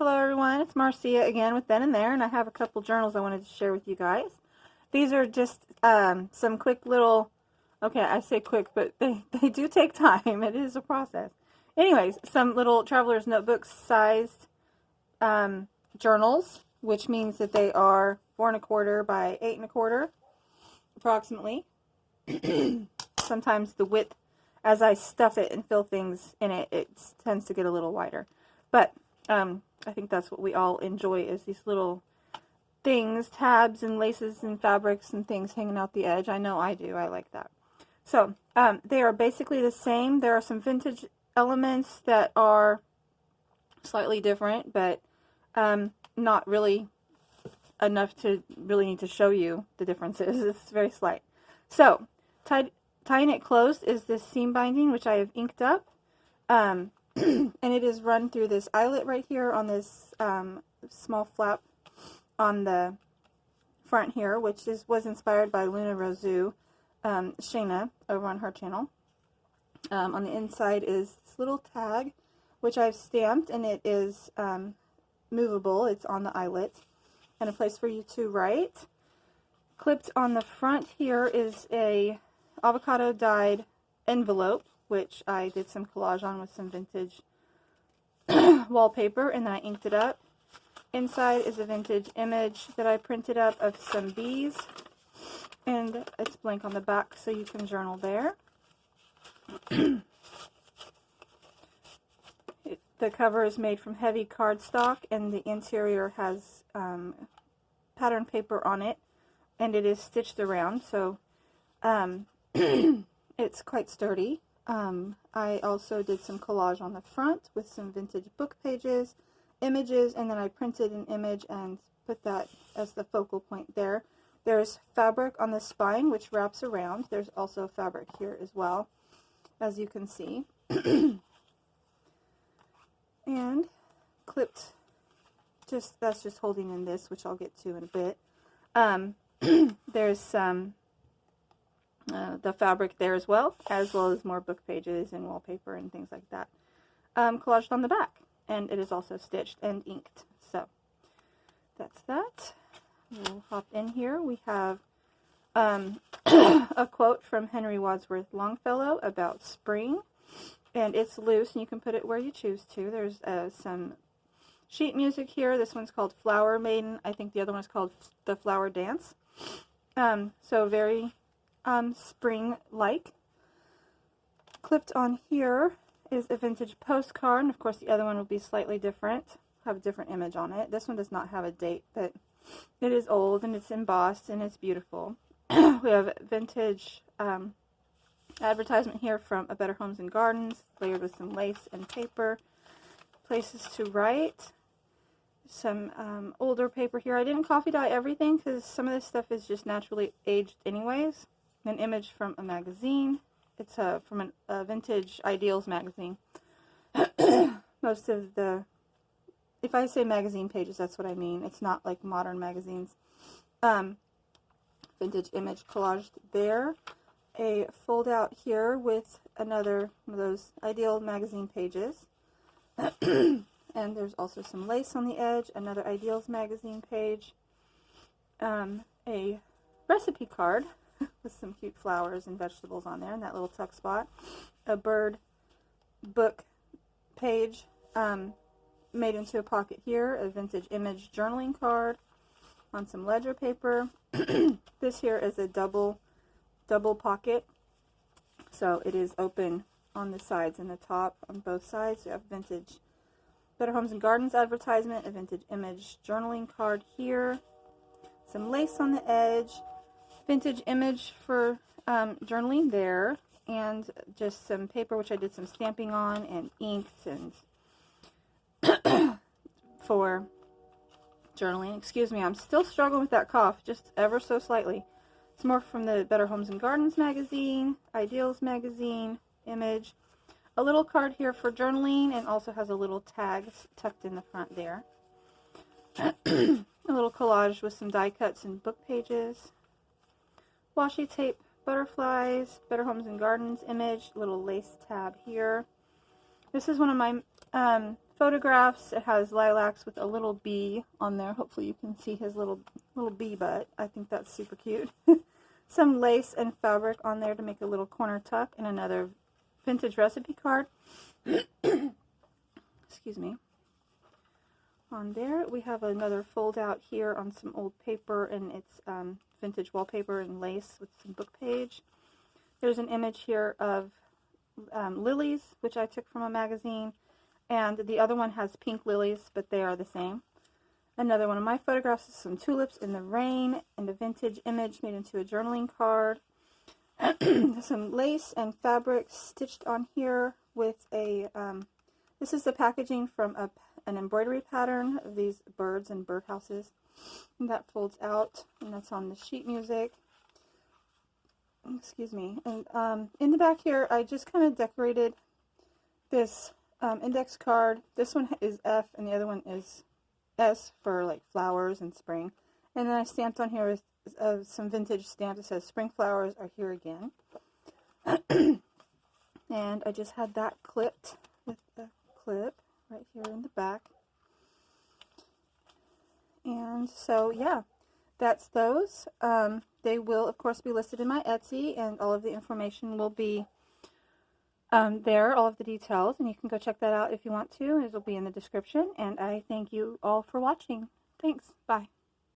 Hello everyone, it's Marcia again with Then and There, and I have a couple journals I wanted to share with you guys. These are just some quick little, okay, I say quick, but they do take time. It is a process. Anyways, some little traveler's notebook sized journals, which means that they are 4¼ by 8¼ approximately. Sometimes the width, as I stuff it and fill things in it, it tends to get a little wider. But I think that's what we all enjoy, is these little things, tabs and laces and fabrics and things hanging out the edge. I know I do. I like that. So they are basically the same. There are some vintage elements that are slightly different, but not really enough to really need to show you the differences. It's very slight. So tying it closed is this seam binding, which I have inked up. And it is run through this eyelet right here on this small flap on the front here, which was inspired by Luna Rosu, Shayna, over on her channel. On the inside is this little tag, which I've stamped, and it is movable. It's on the eyelet, and a place for you to write. Clipped on the front here is a avocado dyed envelope, which I did some collage on with some vintage wallpaper, and then I inked it up. Inside is a vintage image that I printed up of some bees, and it's blank on the back, so you can journal there. The cover is made from heavy cardstock, and the interior has pattern paper on it, and it is stitched around, so it's quite sturdy. I also did some collage on the front with some vintage book pages, images, and then I printed an image and put that as the focal point there. There's fabric on the spine, which wraps around. There's also fabric here as well, as you can see. And clipped, that's just holding in this, which I'll get to in a bit. There's some the fabric there as well as more book pages and wallpaper and things like that. Collaged on the back, and it is also stitched and inked. So that's that. We'll hop in here. We have a quote from Henry Wadsworth Longfellow about spring, and it's loose, and you can put it where you choose to. There's some sheet music here. This one's called Flower Maiden. I think the other one is called The Flower Dance. So very spring-like. Clipped on here is a vintage postcard, and of course the other one will be slightly different, have a different image on it. This one does not have a date, but it is old and it's embossed and it's beautiful. We have vintage advertisement here from A Better Homes and Gardens, layered with some lace and paper. Places to write. Some older paper here. I didn't coffee dye everything because some of this stuff is just naturally aged anyways. An image from a magazine. It's from a vintage Ideals magazine. Most of the, if I say magazine pages, that's what I mean. It's not like modern magazines. Vintage image collaged there. A fold out here with another one of those Ideal magazine pages. And there's also some lace on the edge. Another Ideals magazine page. A recipe card with some cute flowers and vegetables on there in that little tuck spot. A bird book page made into a pocket here. A vintage image journaling card on some ledger paper. This here is a double pocket, so it is open on the sides and the top on both sides. You have vintage Better Homes and Gardens advertisement, a vintage image journaling card here, some lace on the edge, vintage image for journaling there, and just some paper which I did some stamping on, and inks and for journaling. Excuse me, I'm still struggling with that cough, just ever so slightly. It's more from the Better Homes and Gardens magazine, Ideals magazine, image. A little card here for journaling, and also has a little tag tucked in the front there. A little collage with some die cuts and book pages. Washi tape, butterflies, Better Homes and Gardens image, little lace tab here. This is one of my photographs. It has lilacs with a little bee on there. Hopefully you can see his little bee butt. I think that's super cute. Some lace and fabric on there to make a little corner tuck, and another vintage recipe card. Excuse me. On there we have another fold out here on some old paper, and it's vintage wallpaper and lace with some book page. There's an image here of lilies, which I took from a magazine, and the other one has pink lilies, but they are the same. Another one of my photographs is some tulips in the rain, and a vintage image made into a journaling card. Some lace and fabric stitched on here with a, this is the packaging from an embroidery pattern of these birds and birdhouses. And that folds out, and that's on the sheet music. Excuse me. And in the back here, I just kind of decorated this index card. This one is F, and the other one is S for like flowers and spring. And then I stamped on here with some vintage stamp that says spring flowers are here again. And I just had that clipped with a clip right here in the back. And so, yeah, that's those. They will, of course, be listed in my Etsy, and all of the information will be there, all of the details, and you can go check that out if you want to. It'll be in the description, and I thank you all for watching. Thanks. Bye.